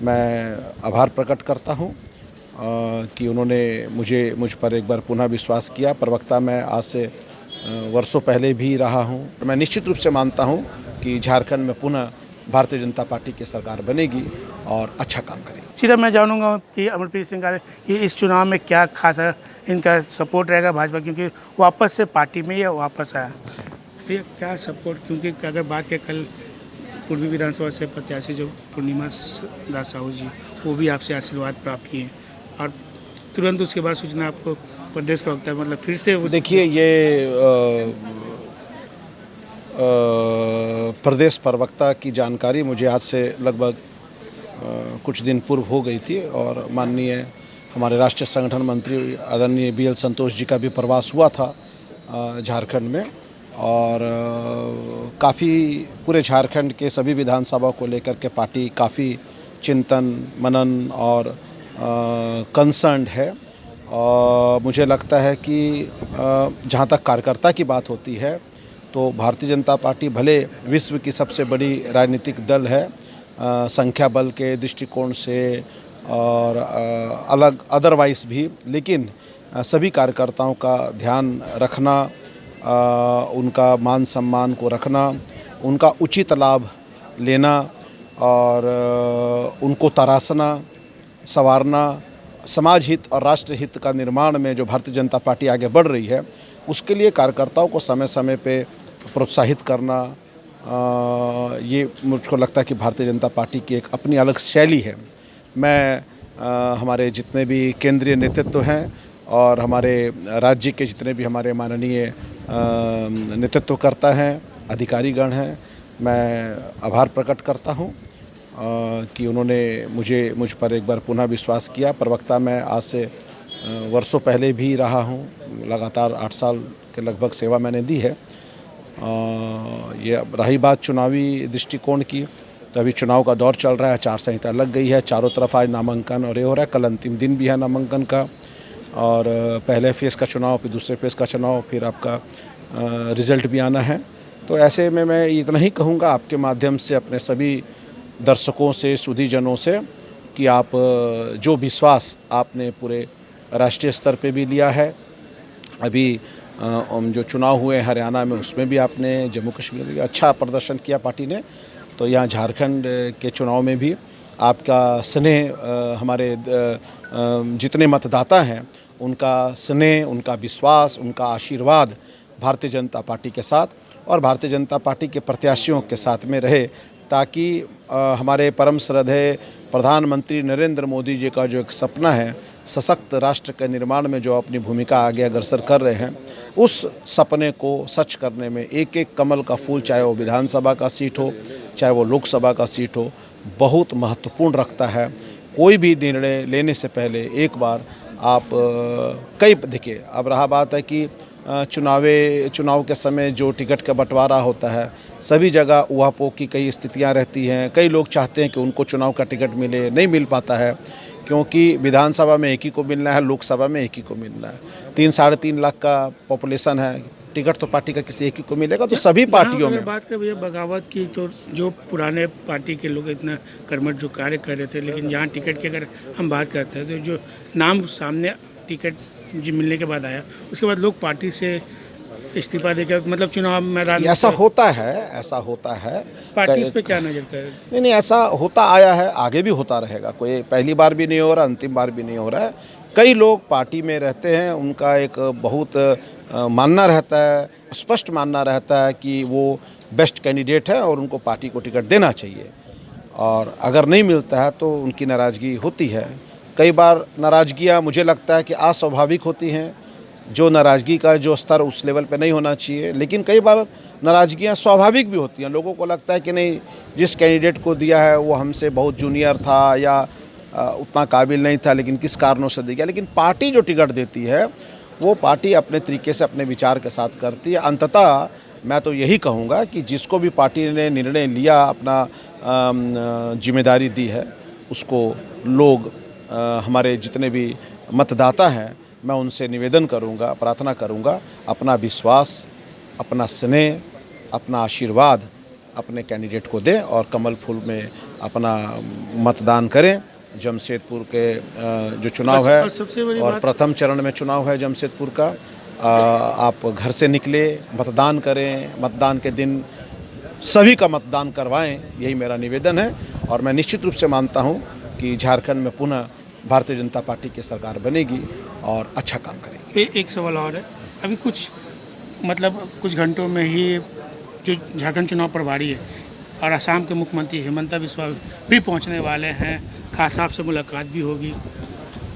मैं आभार प्रकट करता हूँ कि उन्होंने मुझ पर एक बार पुनः विश्वास किया। प्रवक्ता मैं आज से वर्षों पहले भी रहा हूँ। मैं निश्चित रूप से मानता हूँ कि झारखंड में पुनः भारतीय जनता पार्टी की सरकार बनेगी और अच्छा काम करेगी। सीधा मैं जानूंगा कि अमरप्रीत सिंह का कि इस चुनाव में क्या खासा इनका सपोर्ट रहेगा भाजपा, क्योंकि वापस से पार्टी में ये वापस आया, तो ये क्या सपोर्ट, क्योंकि अगर बात के कल पूर्वी विधानसभा से प्रत्याशी जो पूर्णिमा दास साहू जी, वो भी आपसे आशीर्वाद प्राप्त किए और तुरंत उसके बाद सूचना आपको प्रदेश प्रवक्ता मतलब फिर से देखिए, ये प्रदेश प्रवक्ता की जानकारी मुझे आज से लगभग कुछ दिन पूर्व हो गई थी और माननीय हमारे राष्ट्रीय संगठन मंत्री आदरणीय BL संतोष जी का भी प्रवास हुआ था झारखंड में और काफ़ी पूरे झारखंड के सभी विधानसभा को लेकर के पार्टी काफ़ी चिंतन मनन और कंसर्न्ड है। और मुझे लगता है कि जहाँ तक कार्यकर्ता की बात होती है तो भारतीय जनता पार्टी भले विश्व की सबसे बड़ी राजनीतिक दल है संख्या बल के दृष्टिकोण से और अलग अदरवाइज भी, लेकिन सभी कार्यकर्ताओं का ध्यान रखना, उनका मान सम्मान को रखना, उनका उचित लाभ लेना और उनको तराशना, संवारना, समाज हित और राष्ट्र हित का निर्माण में जो भारतीय जनता पार्टी आगे बढ़ रही है उसके लिए कार्यकर्ताओं को समय समय पे प्रोत्साहित करना, ये मुझको लगता है कि भारतीय जनता पार्टी की एक अपनी अलग शैली है। मैं हमारे जितने भी केंद्रीय नेतृत्व हैं और हमारे राज्य के जितने भी हमारे माननीय नेतृत्वकर्ता हैं, अधिकारीगण हैं, मैं आभार प्रकट करता हूँ कि उन्होंने मुझ पर एक बार पुनः विश्वास किया। प्रवक्ता मैं आज से वर्षों पहले भी रहा हूँ, लगातार 8 साल के लगभग सेवा मैंने दी है। ये रही बात चुनावी दृष्टिकोण की, तो अभी चुनाव का दौर चल रहा है, आचार संहिता लग गई है, चारों तरफ आज नामांकन और ये हो रहा है। कल अंतिम दिन भी है नामांकन का और पहले फेज़ का चुनाव, फिर दूसरे फेज़ का चुनाव, फिर आपका रिज़ल्ट भी आना है। तो ऐसे में मैं इतना ही कहूँगा आपके माध्यम से अपने सभी दर्शकों से, सुधीजनों से कि आप जो विश्वास आपने पूरे राष्ट्रीय स्तर पे भी लिया है, अभी जो चुनाव हुए हरियाणा में उसमें भी आपने, जम्मू कश्मीर में भी अच्छा प्रदर्शन किया पार्टी ने, तो यहाँ झारखंड के चुनाव में भी आपका स्नेह, हमारे जितने मतदाता हैं उनका स्नेह, उनका विश्वास, उनका आशीर्वाद भारतीय जनता पार्टी के साथ और भारतीय जनता पार्टी के प्रत्याशियों के साथ में रहे, ताकि हमारे परम श्रद्धेय प्रधानमंत्री नरेंद्र मोदी जी का जो एक सपना है सशक्त राष्ट्र के निर्माण में जो अपनी भूमिका आगे अग्रसर कर रहे हैं, उस सपने को सच करने में एक एक कमल का फूल, चाहे वो विधानसभा का सीट हो, चाहे वो लोकसभा का सीट हो, बहुत महत्वपूर्ण रखता है। कोई भी निर्णय लेने से पहले एक बार आप देखिए, अब रहा बात है कि चुनाव के समय जो टिकट का बंटवारा होता है, सभी जगह उहापोह की कई स्थितियां रहती हैं। कई लोग चाहते हैं कि उनको चुनाव का टिकट मिले, नहीं मिल पाता है, क्योंकि विधानसभा में एक ही को मिलना है, लोकसभा में एक ही को मिलना है। 3-3.5 लाख का पॉपुलेशन है, टिकट तो पार्टी का किसी एक ही को मिलेगा। तो सभी पार्टियों में बात करें भैया बगावत की, तो जो पुराने पार्टी के लोग इतना कर्मठ जो कार्य कर रहे थे, लेकिन यहाँ टिकट की अगर हम बात करते हैं तो जो नाम सामने टिकट जी मिलने के बाद आया, उसके बाद लोग पार्टी से इस्तीफा देकर मतलब चुनाव मैदान ऐसा होता है। पार्टी उस पर क्या नज़र करे? नहीं, ऐसा होता आया है, आगे भी होता रहेगा। कोई पहली बार भी नहीं हो रहा, अंतिम बार भी नहीं हो रहा है। कई लोग पार्टी में रहते हैं, उनका एक बहुत मानना रहता है, स्पष्ट मानना रहता है कि वो बेस्ट कैंडिडेट है और उनको पार्टी को टिकट देना चाहिए, और अगर नहीं मिलता है तो उनकी नाराज़गी होती है। कई बार नाराज़गियाँ मुझे लगता है कि अस्वाभाविक होती हैं, जो नाराज़गी का जो स्तर उस लेवल पे नहीं होना चाहिए, लेकिन कई बार नाराज़गियाँ स्वाभाविक भी होती हैं। लोगों को लगता है कि नहीं, जिस कैंडिडेट को दिया है वो हमसे बहुत जूनियर था या उतना काबिल नहीं था, लेकिन किस कारणों से दिया। लेकिन पार्टी जो टिकट देती है वो पार्टी अपने तरीके से, अपने विचार के साथ करती है। अंततः मैं तो यही कहूँगा कि जिसको भी पार्टी ने निर्णय लिया, अपना जिम्मेदारी दी है, उसको लोग, हमारे जितने भी मतदाता हैं, मैं उनसे निवेदन करूंगा, प्रार्थना करूंगा, अपना विश्वास, अपना स्नेह, अपना आशीर्वाद अपने कैंडिडेट को दें और कमल फूल में अपना मतदान करें। जमशेदपुर के जो चुनाव है और सबसे बड़ी और बात- प्रथम चरण में चुनाव है जमशेदपुर का। आप घर से निकले, मतदान करें, मतदान के दिन सभी का मतदान करवाएं, यही मेरा निवेदन है। और मैं निश्चित रूप से मानता हूं कि झारखंड में पुनः भारतीय जनता पार्टी की सरकार बनेगी और अच्छा काम करेगी। एक सवाल और है, अभी कुछ घंटों में ही जो झारखंड चुनाव प्रभारी है और असम के मुख्यमंत्री हिमंता बिस्वा भी पहुंचने वाले हैं, खास साहब से मुलाकात भी होगी,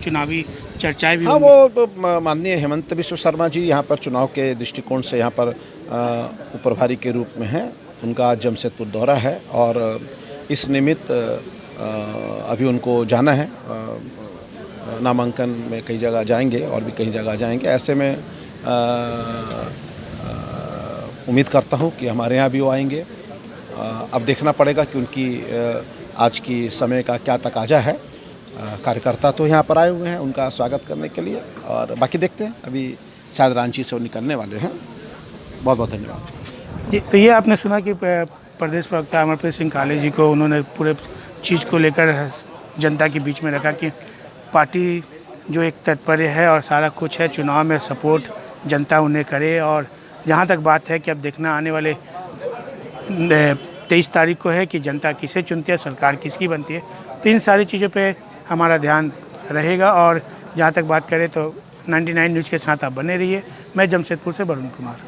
चुनावी चर्चाएं भी हाँ, होंगी। वो तो माननीय हेमंत बिस्व शर्मा जी यहाँ पर चुनाव के दृष्टिकोण से यहाँ पर उप प्रभारी के रूप में हैं। उनका आज जमशेदपुर दौरा है और इस निमित्त अभी उनको जाना है। नामांकन में कई जगह जाएंगे और भी कई जगह जाएंगे। ऐसे में उम्मीद करता हूँ कि हमारे यहाँ भी वो आएंगे। अब देखना पड़ेगा कि उनकी आज की समय का क्या तकाजा है। कार्यकर्ता तो यहाँ पर आए हुए हैं उनका स्वागत करने के लिए, और बाकी देखते हैं। अभी शायद रांची से वो निकलने वाले हैं। बहुत बहुत धन्यवाद। जी, तो ये आपने सुना कि प्रदेश प्रवक्ता अमरप्रीत सिंह काले जी को उन्होंने पूरे चीज़ को लेकर जनता के बीच में रखा कि पार्टी जो एक तत्पर है और सारा कुछ है, चुनाव में सपोर्ट जनता उन्हें करे। और जहाँ तक बात है कि अब देखना आने वाले 23 तारीख को है कि जनता किसे चुनती है, सरकार किसकी बनती है। तो इन सारी चीज़ों पे हमारा ध्यान रहेगा। और जहाँ तक बात करें तो 99 न्यूज़ के साथ आप बने रहिए। मैं जमशेदपुर से वरुण कुमार।